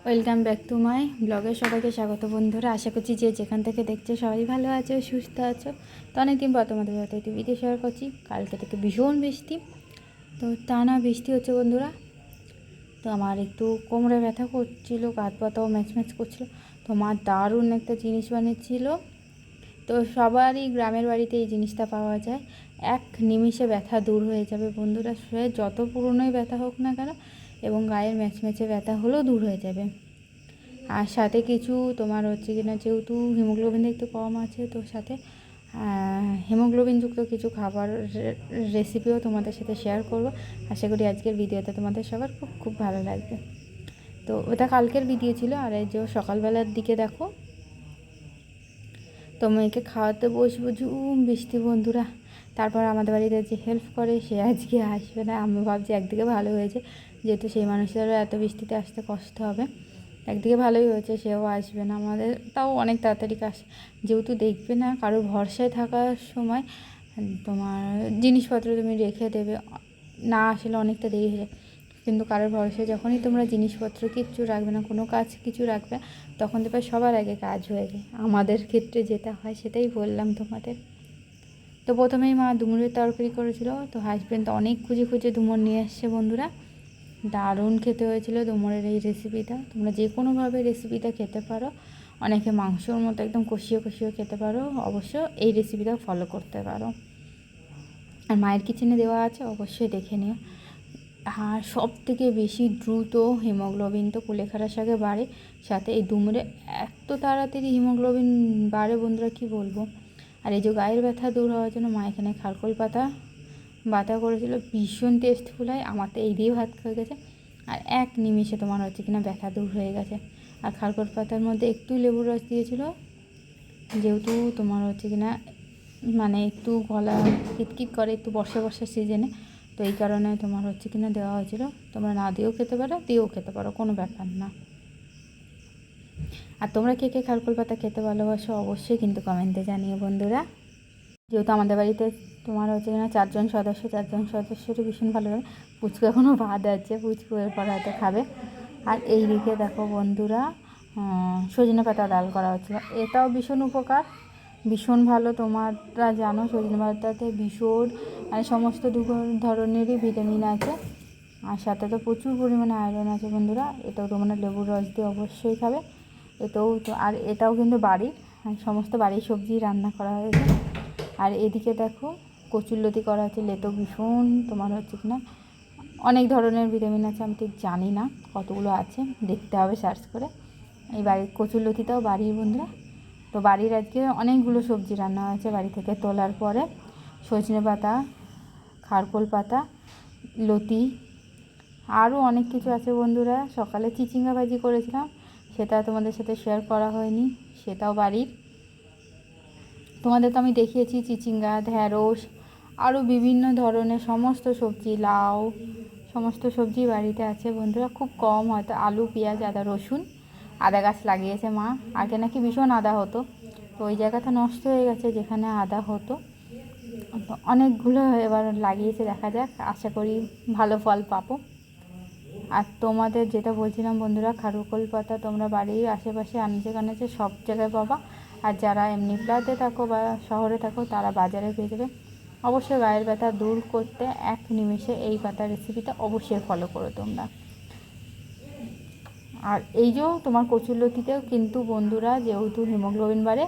Welcome back to my ব্লগে সবাইকে স্বাগত বন্ধুরা। আশা করছি যে যেখান থেকে দেখছো সবাই ভালো আছো, সুস্থ আছো। তো অনেকদিন পর তোমাদের সাথে একটু ভিডিও শেয়ার করছি। কালকে থেকে ভীষণ বৃষ্টি, তো টানা বৃষ্টি হচ্ছে বন্ধুরা। তো আমার একটু কোমরে ব্যথা করছিল, হাত পাতাও ম্যাচ ম্যাচ করছিল। তো মা দারুণ একটা জিনিস বানিয়েছিল। তো সবারই গ্রামের বাড়িতে এই জিনিসটা পাওয়া যায়। এক নিমিষে ব্যথা দূর হয়ে যাবে বন্ধুরা। সে যত পুরনোই ব্যথা হোক না কেন, এবং গায়ের ম্যাচম্যাচে ব্যথা হলেও দূর হয়ে যাবে। আর সাথে কিছু তোমার হচ্ছে কিনা, যেহেতু হিমোগ্লোবিন একটু কম আছে, তো সাথে হিমোগ্লোবিনযুক্ত কিছু খাবার রেসিপিও তোমাদের সাথে শেয়ার করব। আশা করি আজকের ভিডিওটা তোমাদের সবার খুব খুব ভালো লাগবে। তো ওটা কালকের ভিডিও ছিল। আর এই যে সকালবেলার দিকে দেখো, তো মেয়েকে খাওয়াতে বসবো, ঝুম বৃষ্টি বন্ধুরা। তারপর আমাদের বাড়িতে যে হেল্প করে সে আজকে আসবে না। আমি ভাবছি একদিকে ভালো হয়েছে, যেহেতু সেই মানুষদেরও এত বৃষ্টিতে আসতে কষ্ট হবে। একদিকে ভালোই হয়েছে, সেও আসবে না। আমাদের তাও অনেক তাড়াতাড়ি কাজ, যেহেতু দেখবে না কারোর ভরসায় থাকার সময় তোমার জিনিসপত্র তুমি রেখে দেবে, না আসলে অনেকটা দেরি হয়ে যায়। কিন্তু কারোর ভরসায় যখনই তোমরা জিনিসপত্র কিচ্ছু রাখবে না, কোনো কাজ কিছু রাখবে, তখন দেখবে সবার আগে কাজ হয়ে যায়। আমাদের ক্ষেত্রে যেটা হয় সেটাই বললাম তোমাদের। তো প্রথমেই মা ডুমুরের তরকারি করেছিল। তো হাজব্যান্ড তো অনেক খুঁজে খুঁজে ডুমুর নিয়ে এসছে বন্ধুরা। দারুণ খেতে হয়েছিল ডুমুরের এই রেসিপিটা। তোমরা যে কোনোভাবে রেসিপিটা খেতে পারো। অনেকে মাংসর মতো একদম কষিয়ে কষিয়ে খেতে পারো, অবশ্য এই রেসিপিটা ফলো করতে পারো। আর মায়ের কিচেনে দেওয়া আছে, অবশ্যই দেখে নিও। আর সব থেকে বেশি দ্রুত হিমোগ্লোবিন তো কুলেখাড়ার শাকে বাড়ে, সাথে এই ডুমুরে এত তাড়াতাড়ি হিমোগ্লোবিন বাড়ে বন্ধুরা, কি বলবো। আর এই যে গায়ের ব্যথা দূর হওয়ার জন্য মা এখানে খারকোল পাতা বাটা করেছিল, ভীষণ টেস্টফুল হয়। আমার তো এই দিয়ে ভাত হয়ে গেছে। আর এক নিমিষে তোমার হচ্ছে কিনা ব্যথা দূর হয়ে গেছে। আর খারকোল পাতার মধ্যে একটু লেবুর রস দিয়েছিল, যেহেতু তোমার হচ্ছে কিনা মানে একটু গলা কিটকিট করে একটু বর্ষা বর্ষার সিজনে, তো এই কারণে তোমার হচ্ছে কিনা দেওয়া হয়েছিল। তোমরা না দিয়েও খেতে পারো, দিয়েও খেতে পারো, কোনো ব্যাপার না। আর তোমরা কে কে খারকোল পাতা খেতে ভালোবাসো অবশ্যই কিন্তু কমেন্টে জানিও বন্ধুরা। যেহেতু আমাদের বাড়িতে তোমার হচ্ছে কিনা চারজন সদস্যরই ভীষণ ভালো লাগে। পুচকু এখনও ভাত আছে, পুচকু এরপর হয়তো খাবে। আর এই দিকে দেখো বন্ধুরা, সজনে পাতা ডাল করা হচ্ছিল। এটাও ভীষণ উপকার, ভীষণ ভালো। তোমরা জানো সজনে পাতাতে ভীষণ মানে সমস্ত ধরনেরই ভিটামিন আছে। আর সাথে তো প্রচুর পরিমাণে আয়রন আছে বন্ধুরা। এটাও তোমরা লেবুর রস দিয়ে অবশ্যই খাবে। এটাও তো, আর এটাও কিন্তু বাড়ির সমস্ত বাড়ির সবজি রান্না করা হয়েছে। আর এদিকে দেখো কচুরলতি করা আছে। লেতো ভীষণ তোমার হচ্ছে কিনা অনেক ধরনের ভিটামিন আছে, আমি ঠিক জানি না কতগুলো আছে, দেখতে হবে সার্চ করে। এই বাড়ির কচুরলতিটাও বাড়ির বন্ধুরা। তো বাড়ির আজকে অনেকগুলো সবজি রান্না হয়েছে বাড়ি থেকে তোলার পরে। সজনে পাতা, খারকোল পাতা, লতি, আরও অনেক কিছু আছে বন্ধুরা। সকালে চিচিঙ্গা ভাজি করেছিলাম, সেটা তোমাদের সাথে শেয়ার করা হয়নি, সেটাও বাড়ির। তোমাদের তো আমি দেখিয়েছি চিচিঙ্গা, ঢ্যাঁড়স, আরও বিভিন্ন ধরনের সমস্ত সবজি, লাউ, সমস্ত সবজি বাড়িতে আছে বন্ধুরা। খুব কম, হয়তো আলু, পেঁয়াজ, আদা, রসুন। আদা গাছ লাগিয়েছে মা। আগে নাকি ভীষণ আদা হতো, তো ওই জায়গাটা নষ্ট হয়ে গেছে যেখানে আদা হতো। তো অনেকগুলো এবার লাগিয়েছে, দেখা যাক, আশা করি ভালো ফল পাবো। আর তোমাদের যেটা বলছিলাম বন্ধুরা, খারকোল পাতা তোমরা বাড়ির আশেপাশে আনাচে কানাচে সব জায়গায় পাবা। আর যারা এমনি ফ্ল্যাটে থাকো বা শহরে থাকো তারা বাজারে পেয়ে যাবে। অবশ্যই গায়ের ব্যথা দূর করতে এক নিমেষে এই পাতার রেসিপিটা অবশ্যই ফলো করো তোমরা। আর এই যে তোমার কচুরলতিতেও কিন্তু বন্ধুরা, যেহেতু হিমোগ্লোবিন বাড়ে,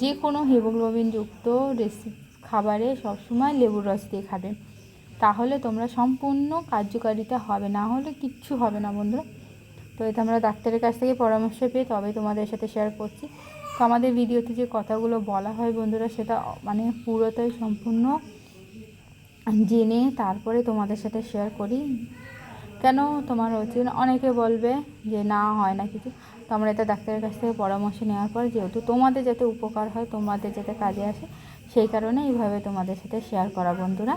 যে কোনো হিমোগ্লোবিনযুক্ত খাবারে সবসময় লেবুর রস দিয়ে খাবে, তাহলে তোমরা সম্পূর্ণ কার্যকারিতা হবে, না হলে কিচ্ছু হবে না বন্ধুরা। তো এটা আমরা ডাক্তারের কাছ থেকে পরামর্শ পেয়ে তবে তোমাদের সাথে শেয়ার করছি। তো আমাদের ভিডিওতে যে কথাগুলো বলা হয় বন্ধুরা, সেটা মানে পুরোটাই সম্পূর্ণ জেনে তারপরে তোমাদের সাথে শেয়ার করি। কেন তোমার হচ্ছে অনেকে বলবে যে না হয় না কিছু, তো আমরা এটা ডাক্তারের কাছ থেকে পরামর্শ নেওয়ার পর, যেহেতু তোমাদের যাতে উপকার হয়, তোমাদের যাতে কাজে আসে, সেই কারণে এইভাবে তোমাদের সাথে শেয়ার করা বন্ধুরা।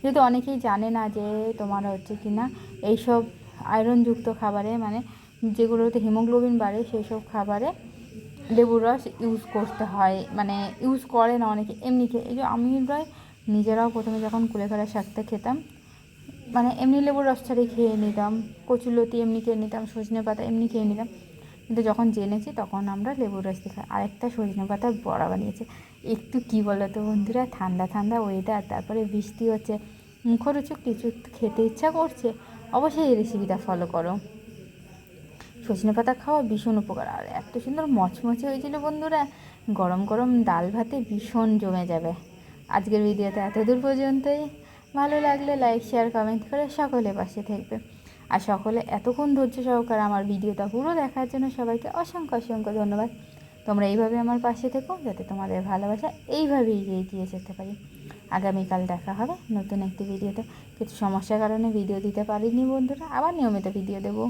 যেহেতু অনেকেই জানে না যে তোমার হচ্ছে কি না এইসব আয়রনযুক্ত খাবারে, মানে যেগুলোতে হিমোগ্লোবিন বাড়ে সেই সব খাবারে লেবুর রস ইউজ করতে হয়, মানে ইউজ করে না অনেকে, এমনি খেয়ে। এই যে আমি প্রায় নিজেরাও প্রথমে যখন কুলেখাড়ার শাকটা খেতাম, মানে এমনি লেবুর রস ছাড়াই খেয়ে নিতাম, কচুলতি এমনি খেয়ে নিতাম, সজনে পাতা এমনি খেয়ে নিতাম। কিন্তু যখন জেনেছি তখন আমরা লেবুর রস দিয়ে খাই। আরেকটা সজনে পাতার বড়া বানিয়েছে। একটু কী বলো তো বন্ধুরা, ঠান্ডা ঠান্ডা ওয়েদার, তারপরে বৃষ্টি হচ্ছে, মুখরোচক কিছু একটু খেতে ইচ্ছা করছে, অবশ্যই এই রেসিপিটা ফলো করো। সজনে পাতা খাওয়া ভীষণ উপকার, আর এত সুন্দর মচমচে হয়েছিল বন্ধুরা, গরম গরম ডাল ভাতে ভীষণ জমে যাবে। আজকের ভিডিওতে এতদূর পর্যন্তই। ভালো লাগলে লাইক শেয়ার কমেন্ট করে সকলে পাশে থাকবে। আর সকলে এতক্ষণ ধৈর্য সহকারে আমার ভিডিওটা পুরো দেখার জন্য সবাইকে অসংখ্য অসংখ্য ধন্যবাদ। তোমরা এইভাবে আমার পাশে থেকো, যাতে তোমাদের ভালোবাসা এইভাবেই এগিয়ে যেতে পারি। আগামীকাল দেখা হবে নতুন একটি ভিডিওতে। কিছু সমস্যার কারণে ভিডিও দিতে পারিনি বন্ধুরা, আবার নিয়মিত ভিডিও দেবো।